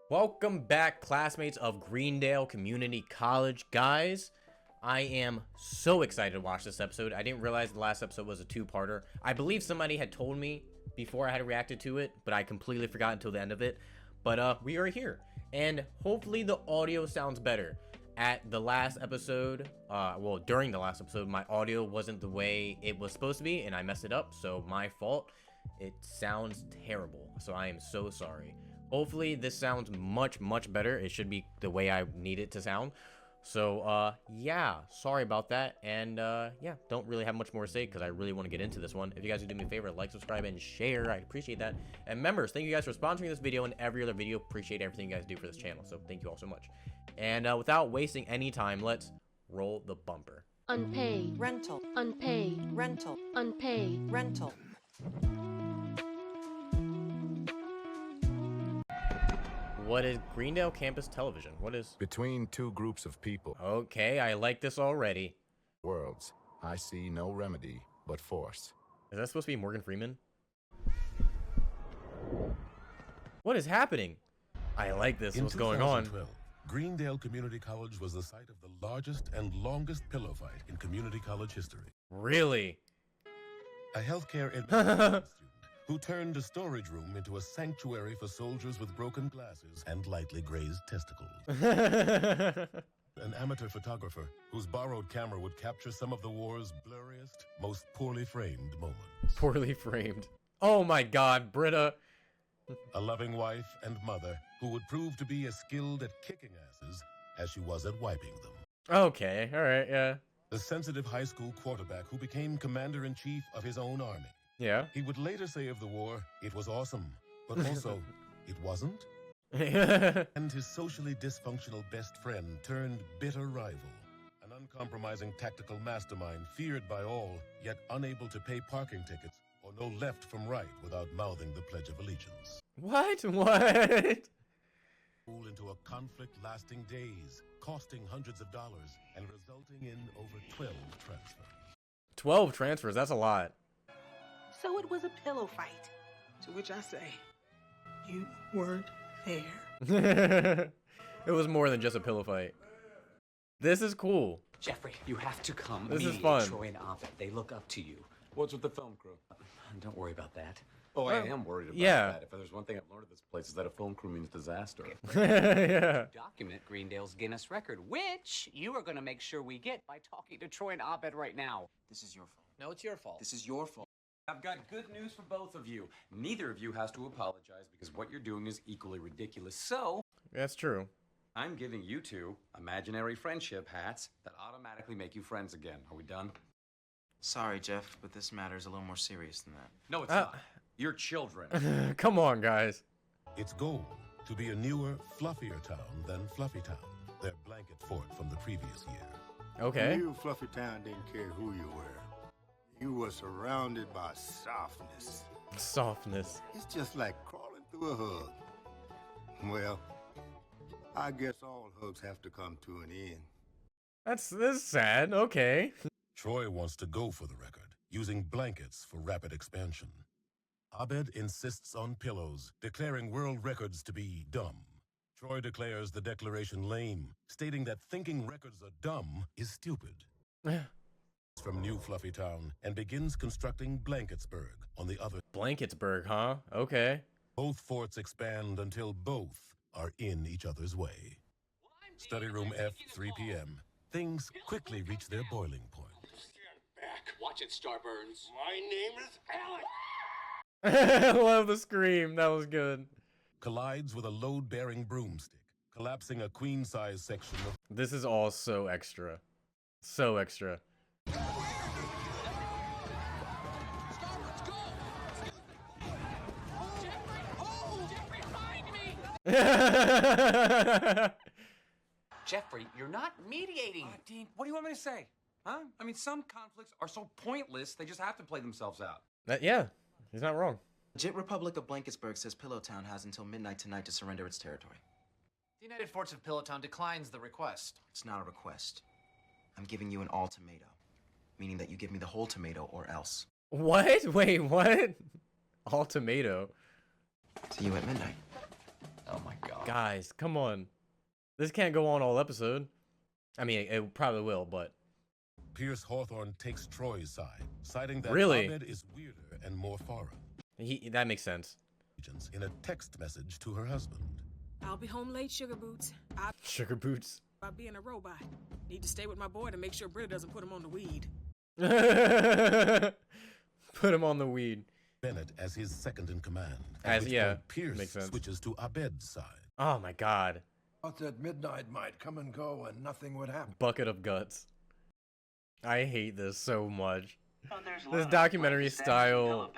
Welcome back, classmates of Greendale Community College. Guys, I am so excited to watch this episode. I didn't realize the last episode was a two-parter. I believe somebody had told me before I had reacted to it, but I completely forgot until the end of it. But we are here, and hopefully the audio sounds better. At the last episode, well, during the last episode, my audio wasn't the way it was supposed to be, and I messed it up, so my fault. It sounds terrible, so I am so sorry. Hopefully this sounds much better. It should be the way I need it to sound. So yeah, sorry about that. And yeah, don't really have much more to say because I really want to get into this one. If you guys would do me a favor, like, subscribe, and share, I'd appreciate that. And members, thank you guys for sponsoring this video and every other video. Appreciate everything you guys do for this channel, so thank you all so much. And without wasting any time, let's roll the bumper. Unpaid. Rental. Unpaid. Rental. Unpaid. Rental. What is Greendale Campus Television? What is... Between two groups of people, Okay, I like this already. worlds, I see no remedy but force. Is that supposed to be Morgan Freeman? What is happening? I like this. What's going on? 2012, Greendale Community College was the site of the largest and longest pillow fight in community college history. Really? A healthcare administration student who turned a storage room into a sanctuary for soldiers with broken glasses and lightly grazed testicles. An amateur photographer whose borrowed camera would capture some of the war's blurriest, most poorly framed moments. Poorly framed. Oh my god, Britta. A loving wife and mother who would prove to be as skilled at kicking asses as she was at wiping them. Okay, alright, yeah. The sensitive high school quarterback who became commander-in-chief of his own army. Yeah. He would later say of the war, it was awesome, but also, it wasn't. And his socially dysfunctional best friend turned bitter rival. An uncompromising tactical mastermind feared by all, yet unable to pay parking tickets or know left from right without mouthing the Pledge of Allegiance. What? Into a conflict lasting days, costing hundreds of dollars, and resulting in over 12 transfers. 12 transfers, that's a lot. So it was a pillow fight. To which I say, you weren't there. It was more than just a pillow fight. This is cool. Jeffrey, you have to come. This is Mediate fun. Troy and Abed, they look up to you. What's with the film crew? Don't worry about that. Oh, I am worried about yeah. that. If there's one thing I've learned at this place is that a film crew means disaster. Yeah. Document Greendale's Guinness record, which you are going to make sure we get by talking to Troy and Abed right now. This is your fault. No, it's your fault. This is your fault. I've got good news for both of you. Neither of you has to apologize because what you're doing is equally ridiculous. So, That's true. I'm giving you two imaginary friendship hats that automatically make you friends again. Are we done? Sorry, Jeff, but this matter is a little more serious than that. No, it's not. You're children. Come on, guys. Its goal, to be a newer, fluffier town than Fluffy Town, their blanket fort from the previous year. Okay. You, Fluffy Town, didn't care who you were. You were surrounded by softness. Softness. It's just like crawling through a hug. Well, I guess all hugs have to come to an end. This is sad. Okay. Troy wants to go for the record, using blankets for rapid expansion. Abed insists on pillows, declaring world records to be dumb. Troy declares the declaration lame, stating that thinking records are dumb is stupid. From New Fluffy Town and begins constructing Blanketsburg on the other. Blanketsburg, huh? Okay. Both forts expand until both are in each other's way. Study room F, 3 p.m. Things quickly reach their boiling point. Stand back. Watch it, Starburns. My name is Alex. I love the scream. That was good. Collides with a load-bearing broomstick, collapsing a queen-size section of. This is all so extra. So extra. Jeffrey, you're not mediating. Dean, what do you want me to say? Huh? I mean, some conflicts are so pointless, they just have to play themselves out. Yeah, he's not wrong. Legit Republic of Blanketsburg says Pillowtown has until midnight tonight to surrender its territory. The United Forts of Pillowtown declines the request. It's not a request. I'm giving you an ultimatum, meaning that you give me the whole tomato or else. What? Wait, what? All tomato. See you at midnight. Oh my god. Guys, come on. This can't go on all episode. I mean, it probably will, but... Pierce Hawthorne takes Troy's side, citing that Really? Abed is weirder and more foreign. That makes sense. In a text message to her husband. I'll be home late, Sugar Boots. Sugar Boots. By being a robot. Need to stay with my boy to make sure Britta doesn't put him on the weed. Put him on the weed. Bennett as his second in command. As yeah, Pierce makes sense. switches to Abed's side. Oh my god. Thought that midnight might come and go and nothing would happen. Bucket of guts. I hate this so much. Oh, This documentary style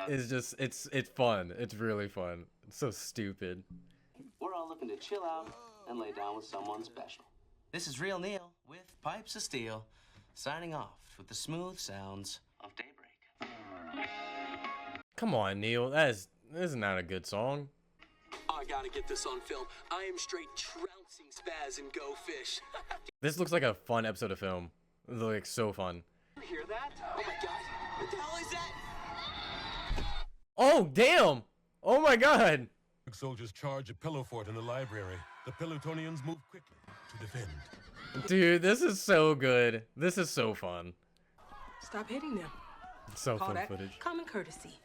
is just it's fun. It's really fun. It's so stupid. We're all looking to chill out and lay down with someone special. This is Real Neil with Pipes of Steel, signing off with the smooth sounds of daybreak. Come on, Neil. This is not a good song. I gotta get this on film. I am straight trouncing Spaz and Go Fish. This looks like a fun episode of film. It looks like so fun. You hear that? Oh my god. What the hell is that? Oh, damn! Oh my god! Soldiers charge a pillow fort in the library. The Pelotonians move quickly to defend. Dude, this is so good. This is so fun. Stop hitting them. So Call fun that footage. common courtesy.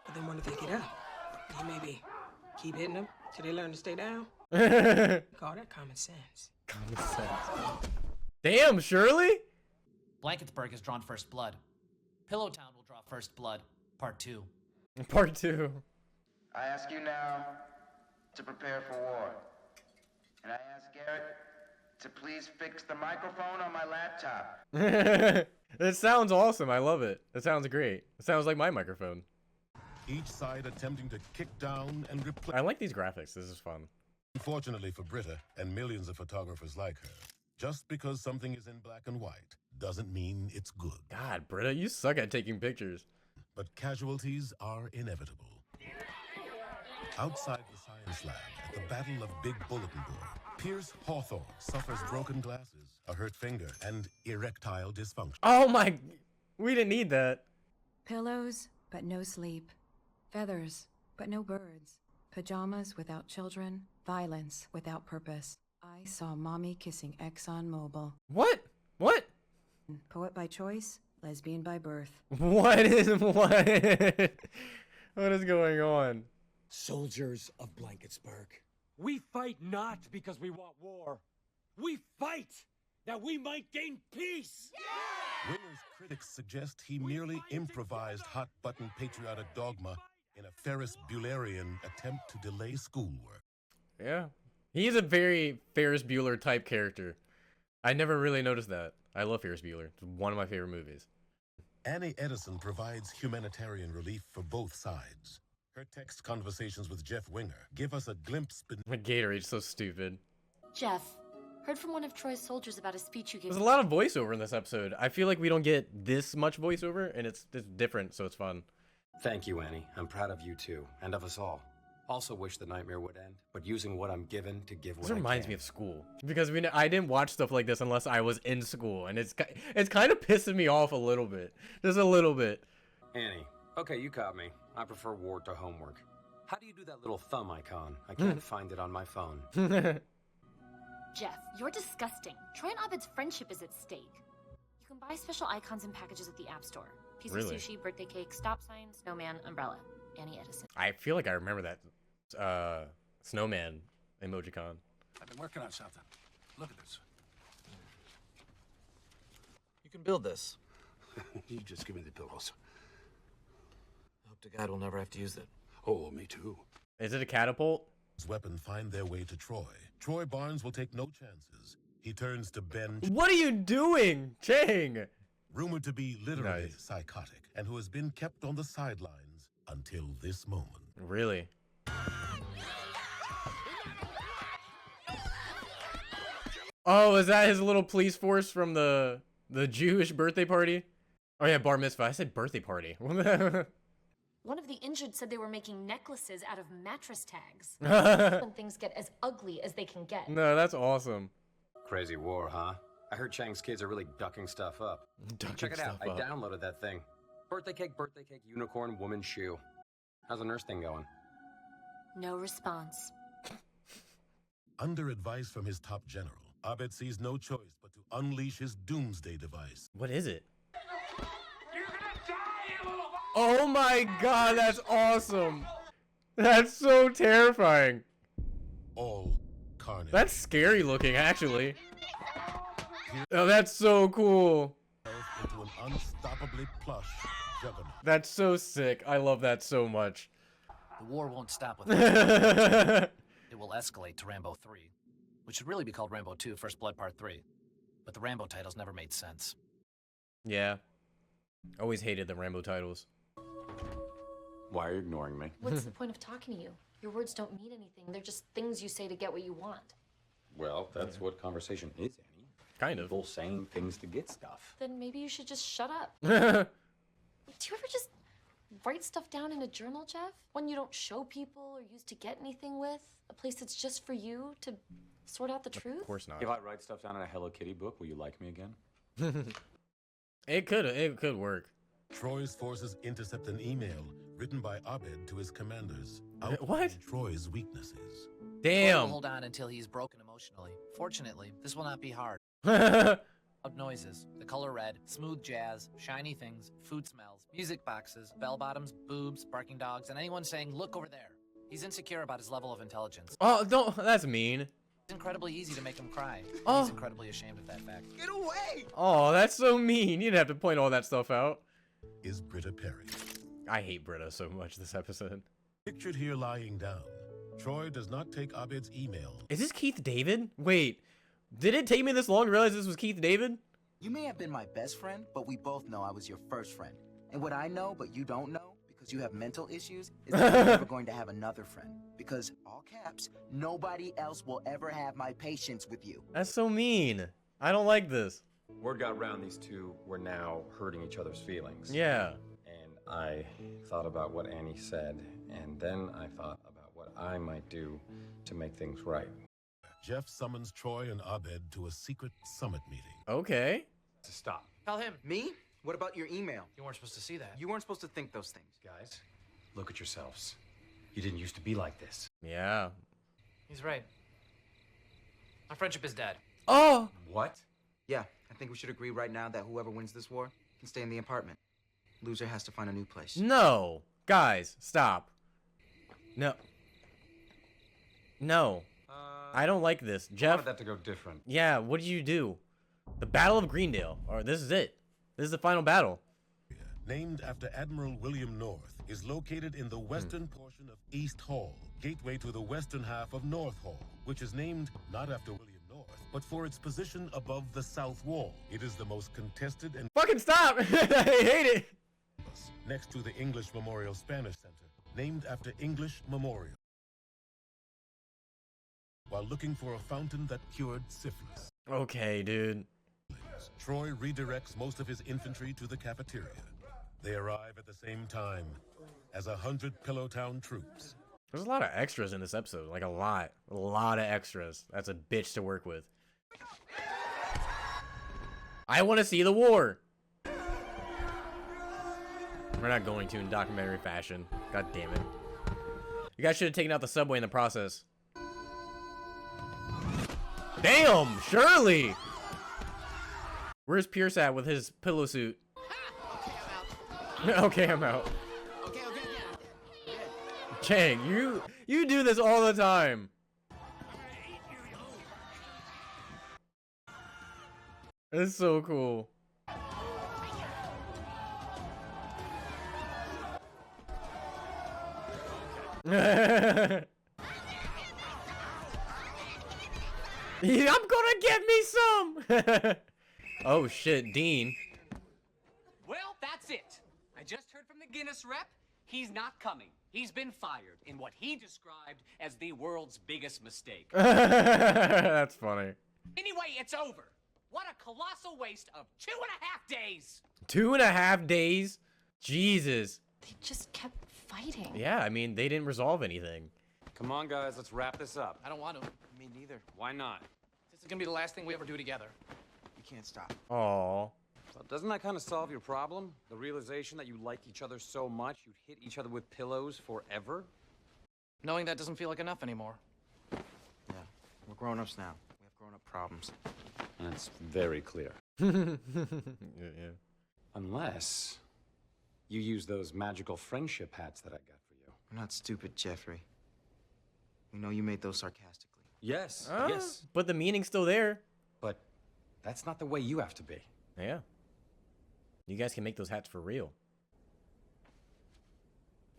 But then what if they get up? You maybe keep hitting them till they learn to stay down. Call that common sense. Common sense. Damn, Shirley? Blanketsburg has drawn first blood. Pillowtown will draw first blood. Part 2. Part 2. I ask you now to prepare for war. And I ask Garrett to please fix the microphone on my laptop. It sounds awesome. I love it. It sounds great. It sounds like my microphone. Each side attempting to kick down and replace. I like these graphics. This is fun. Unfortunately for Britta and millions of photographers like her, just because something is in black and white doesn't mean it's good. God, Britta, you suck at taking pictures. But casualties are inevitable. Outside the science lab, at the Battle of Big Bulletin Board, Pierce Hawthorne suffers broken glasses, a hurt finger, and erectile dysfunction. Oh my... We didn't need that. Pillows, but no sleep. Feathers, but no birds. Pajamas without children. Violence without purpose. I saw mommy kissing ExxonMobil. What? What? Poet by choice, lesbian by birth. What is... What? What is going on? Soldiers of Blanketsburg. We fight not because we want war. We fight that we might gain peace. Winger's critics suggest he merely improvised hot-button patriotic dogma in a Ferris Buellerian attempt to delay schoolwork. Yeah. He's a very Ferris Bueller type character. I never really noticed that. I love Ferris Bueller. It's one of my favorite movies. Annie Edison provides humanitarian relief for both sides. Her text conversations with Jeff Winger give us a glimpse. Gatorade's so stupid. Jeff, heard from one of Troy's soldiers about a speech you gave. There's a lot of voiceover in this episode. I feel like we don't get this much voiceover, and it's different, so it's fun. Thank you, Annie. I'm proud of you too, and of us all. Also wish the nightmare would end, but using what I'm given to give what This I reminds can. me of school, because I didn't watch stuff like this unless I was in school, and it's kind of pissing me off a little bit, just a little bit. Annie, okay, you caught me. I prefer Ward to homework. How do you do that little thumb icon? I can't find it on my phone. Jeff, you're disgusting. Troy and Abed's friendship is at stake. You can buy special icons and packages at the App Store. Piece Really? of sushi, birthday cake, stop sign, snowman, umbrella. Annie Edison. I feel like I remember that snowman emojicon. I've been working on something. Look at this. You can build this. You just give me the pillows. I hope to God we'll never have to use it. Oh, me too. Is it a catapult? His weapon find their way to Troy. Troy Barnes will take no chances. He turns to Ben. What are you doing, Chang? Rumored to be literally Nice. psychotic, and who has been kept on the sidelines until this moment. Really? Oh, is that his little police force from the Jewish birthday party? Oh yeah, bar mitzvah. I said birthday party. One of the injured said they were making necklaces out of mattress tags. When things get as ugly as they can get. No, that's awesome. Crazy war, huh? I heard Chang's kids are really ducking stuff up. Check it out. I downloaded that thing. Birthday cake, unicorn, woman shoe. How's the nurse thing going? No response. Under advice from his top general, Abed sees no choice but to unleash his doomsday device. What is it? Oh my god, that's awesome! That's so terrifying. All carnage. That's scary looking, actually. Oh, that's so cool. Into an unstoppably plush juggernaut. That's so sick. I love that so much. The war won't stop with it. It will escalate to Rambo 3, which should really be called Rambo 2 First Blood Part 3. But the Rambo titles never made sense. Yeah. Always hated the Rambo titles. Why are you ignoring me? What's the point of talking to you? Your words don't mean anything. They're just things you say to get what you want. Well, that's what conversation is, Annie. Kind of. People saying things to get stuff. Then maybe you should just shut up. Do you ever just write stuff down in a journal, Jeff? One you don't show people or use to get anything with? A place that's just for you to sort out the truth? Of course not. If I write stuff down in a Hello Kitty book, will you like me again? It could work. Troy's forces intercept an email written by Abed to his commanders. What? Troy's weaknesses. Troy will Damn. hold on until he is broken emotionally. Fortunately, this will not be hard. Loud noises, the color red, smooth jazz, shiny things, food smells, music boxes, bell bottoms, boobs, barking dogs, and anyone saying, "Look over there." He's insecure about his level of intelligence. Oh, don't. That's mean. It's incredibly easy to make him cry. Oh. He's incredibly ashamed of that fact. Get away! Oh, that's so mean. You didn't have to point all that stuff out. Is Britta Perry. I hate Britta so much this episode. Pictured here lying down. Troy does not take Abed's email. Is this Keith David? Wait, did it take me this long to realize this was Keith David? You may have been my best friend, but we both know I was your first friend. And what I know, but you don't know, because you have mental issues, is that you're never going to have another friend. Because, all caps, nobody else will ever have my patience with you. That's so mean. I don't like this. Word got around these two were now hurting each other's feelings. Yeah. And I thought about what Annie said, and then I thought about what I might do to make things right. Jeff summons Troy and Abed to a secret summit meeting. Okay. Stop. Tell him. Me? What about your email? You weren't supposed to see that. You weren't supposed to think those things. Guys, look at yourselves. You didn't used to be like this. Yeah. He's right. Our friendship is dead. Oh! What? Yeah, I think we should agree right now that whoever wins this war can stay in the apartment. Loser has to find a new place. No. Guys, stop. No. No. I don't like this. I Jeff. wanted that to go different. Yeah, what did you do? The Battle of Greendale. Or this is it. This is the final battle. Named after Admiral William North, is located in the western portion of East Hall, gateway to the western half of North Hall, which is named not after William North, but for its position above the south wall. It is the most contested and Fucking stop! I hate it! next to the English Memorial Spanish Center, named after English Memorial. While looking for a fountain that cured syphilis. Okay, dude. Troy redirects most of his infantry to the cafeteria. They arrive at the same time as 100 Pillowtown troops. There's a lot of extras in this episode. Like a lot. A lot of extras. That's a bitch to work with. I want to see the war! We're not going to in documentary fashion. God damn it. You guys should have taken out the subway in the process. Damn! Shirley! Where's Pierce at with his pillow suit? Okay, I'm out. Chang, you do this all the time. It's so cool. I'm gonna get me some. Oh shit, Dean. Well, that's it. I just heard from the Guinness rep. He's not coming. He's been fired in what he described as the world's biggest mistake. That's funny. Anyway, it's over. What a colossal waste of 2.5 days. 2.5 days? Jesus. They just kept fighting. Yeah, I mean, they didn't resolve anything. Come on, guys, let's wrap this up. I don't want to. Me neither. Why not? This is gonna be the last thing we ever do together. We can't stop. Aww. Well, doesn't that kind of solve your problem? The realization that you like each other so much you'd hit each other with pillows forever? Knowing that doesn't feel like enough anymore. Yeah, grown-ups now. We have grown-up problems. That's very clear. Yeah. Unless you use those magical friendship hats that I got for you. We're not stupid, Jeffrey. We know you made those sarcastically. Yes, Ah, yes. But the meaning's still there. But that's not the way you have to be. Yeah. You guys can make those hats for real.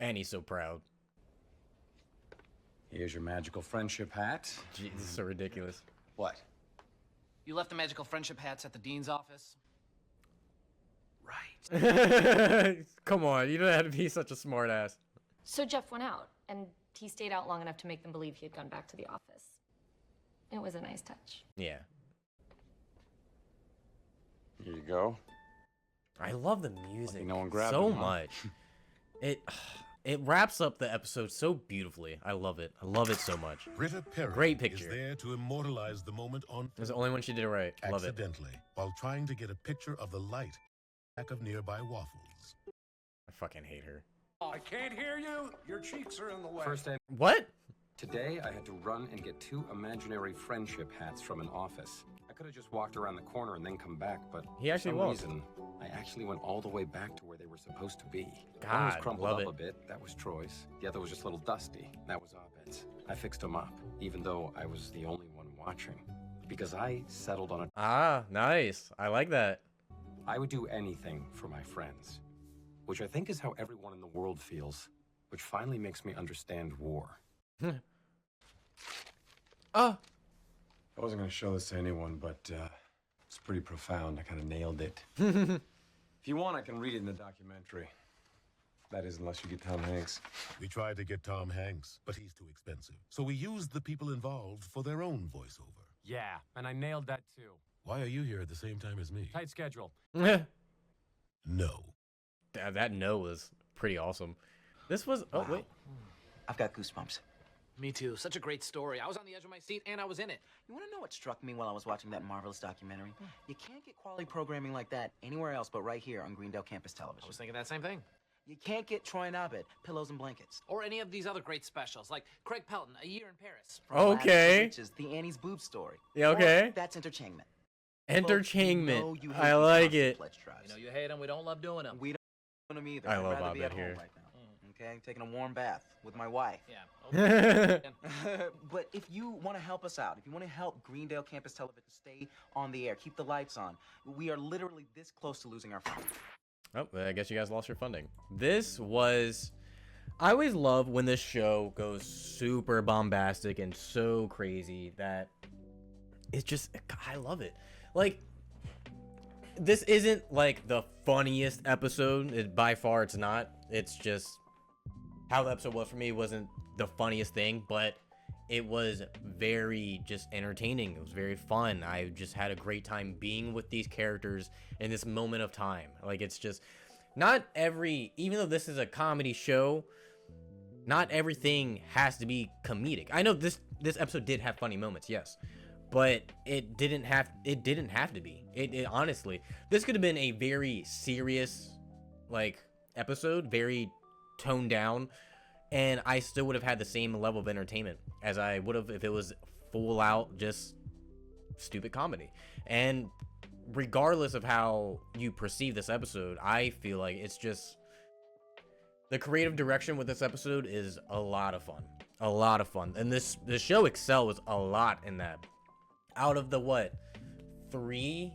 And he's so proud. Here's your magical friendship hat. Jeez, this is so ridiculous. What? You left the magical friendship hats at the dean's office? Come on, you don't have to be such a smart ass. So Jeff went out, and he stayed out long enough to make them believe he had gone back to the office. It was a nice touch. Yeah. Here you go. I love the music no one grabbed so them, huh? much. It wraps up the episode so beautifully. I love it. I love it so much. Britta Perry Great is picture. there to immortalize the moment on It's the only one she did it right. Love it. accidentally while trying to get a picture of the light back of nearby waffles. I fucking hate her. I can't hear you. Your cheeks are in the way. First day. What? Today, I had to run and get 2 imaginary friendship hats from an office. I could have just walked around the corner and then come back, but He actually for some walked. reason, I actually went all the way back to where they were supposed to be. One was God, crumpled love up it. a bit. That was Troy's. The other was just a little dusty. That was Abed's. I fixed them up, even though I was the only one watching, because I settled on a. Ah, nice. I like that. I would do anything for my friends, which I think is how everyone in the world feels, which finally makes me understand war. Oh. I wasn't going to show this to anyone, but it's pretty profound. I kind of nailed it. If you want, I can read it in the documentary. That is, unless you get Tom Hanks. We tried to get Tom Hanks, but he's too expensive. So we used the people involved for their own voiceover. Yeah, and I nailed that too. Why are you here at the same time as me? Tight schedule. No. That no was pretty awesome. This was. Oh, wait. I've got goosebumps. Me too. Such a great story. I was on the edge of my seat and I was in it. You want to know what struck me while I was watching that marvelous documentary? You can't get quality programming like that anywhere else but right here on Greendale Campus Television. I was thinking that same thing. You can't get Troy and Abed, Pillows and Blankets. Or any of these other great specials, like Craig Pelton, A Year in Paris. Okay. Which is the Annie's Boob Story. Yeah, okay. Or that's entertainment. Entertainment. you hate I these like constant it. pledge drives. You know you hate them, we don't love doing them. We don't do them either. I I'd love rather be Abed at here. home right now. Okay, taking a warm bath with my wife. Yeah. But if you want to help us out, if you want to help Greendale Campus Television stay on the air, keep the lights on, we are literally this close to losing our funding. Oh, I guess you guys lost your funding. This was. I always love when this show goes super bombastic and so crazy that it's just. I love it. Like, this isn't like the funniest episode. By far, it's not. It's just. How the episode was for me wasn't the funniest thing, but it was very just entertaining. It was very fun. I just had a great time being with these characters in this moment of time. Like, it's just not even though this is a comedy show, not everything has to be comedic. I know this episode did have funny moments, yes, but it didn't have to be. It honestly, this could have been a very serious like episode, very toned down, and I still would have had the same level of entertainment as I would have if it was full out just stupid comedy. And regardless of how you perceive this episode, I feel like it's just the creative direction with this episode is a lot of fun, and this show excels a lot in that. Out of the what, 3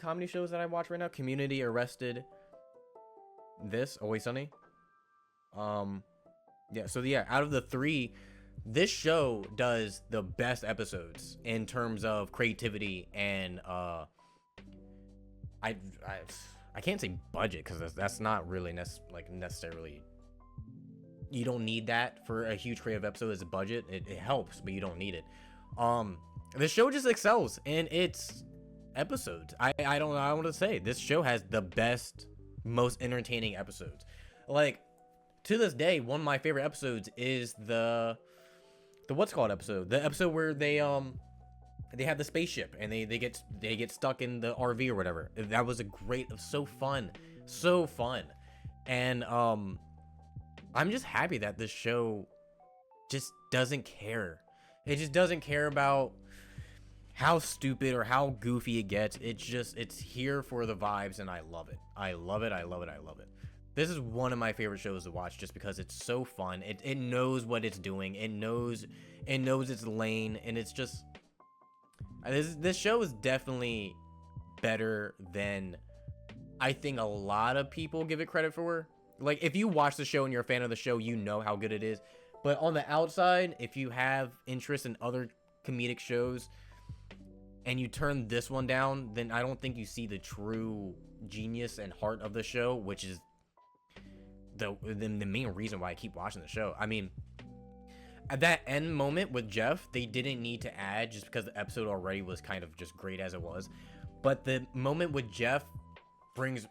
comedy shows that I watch right now? Community, Arrested, this, Always Sunny. Yeah, out of the 3, this show does the best episodes in terms of creativity and I can't say budget because that's not really necessarily. You don't need that for a huge creative episode as a budget. It helps, but you don't need it. The show just excels in its episodes. I don't know what I want to say. This show has the best, most entertaining episodes. Like, to this day, one of my favorite episodes is the what's called episode. The episode where they have the spaceship and they get stuck in the RV or whatever. That was so fun. And I'm just happy that this show just doesn't care. It just doesn't care about how stupid or how goofy it gets. It's here for the vibes, and I love it. I love it. I love it. I love it. This is one of my favorite shows to watch just because it's so fun. It knows what it's doing. It knows its lane, and it's just this show is definitely better than I think a lot of people give it credit for. Like, if you watch the show and you're a fan of the show, you know how good it is. But on the outside, if you have interest in other comedic shows and you turn this one down, then I don't think you see the true genius and heart of the show, which is the main reason why I keep watching the show. I mean, at that end moment with Jeff, they didn't need to add just because the episode already was kind of just great as it was. But the moment with Jeff brings...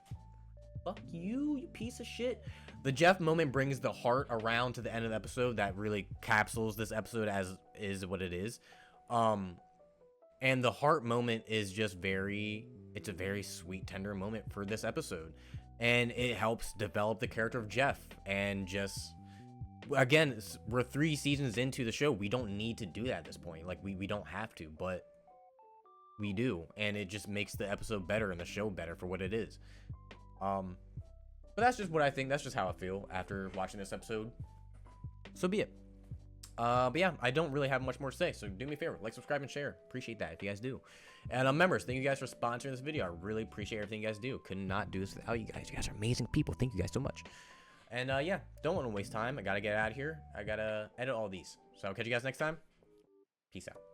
Fuck you, you piece of shit. The Jeff moment brings the heart around to the end of the episode that really capsules this episode as is what it is. And the heart moment is just it's a very sweet, tender moment for this episode. And it helps develop the character of Jeff. And just, again, we're 3 seasons into the show. We don't need to do that at this point. Like, we don't have to, but we do. And it just makes the episode better and the show better for what it is. But that's just what I think. That's just how I feel after watching this episode. So be it. But yeah, I don't really have much more to say. So do me a favor, like, subscribe, and share. Appreciate that if you guys do. And members, thank you guys for sponsoring this video. I really appreciate everything you guys do. Could not do this without you guys. You guys are amazing people. Thank you guys so much. And yeah, don't want to waste time. I gotta get out of here. I gotta edit all these. So I'll catch you guys next time. Peace out.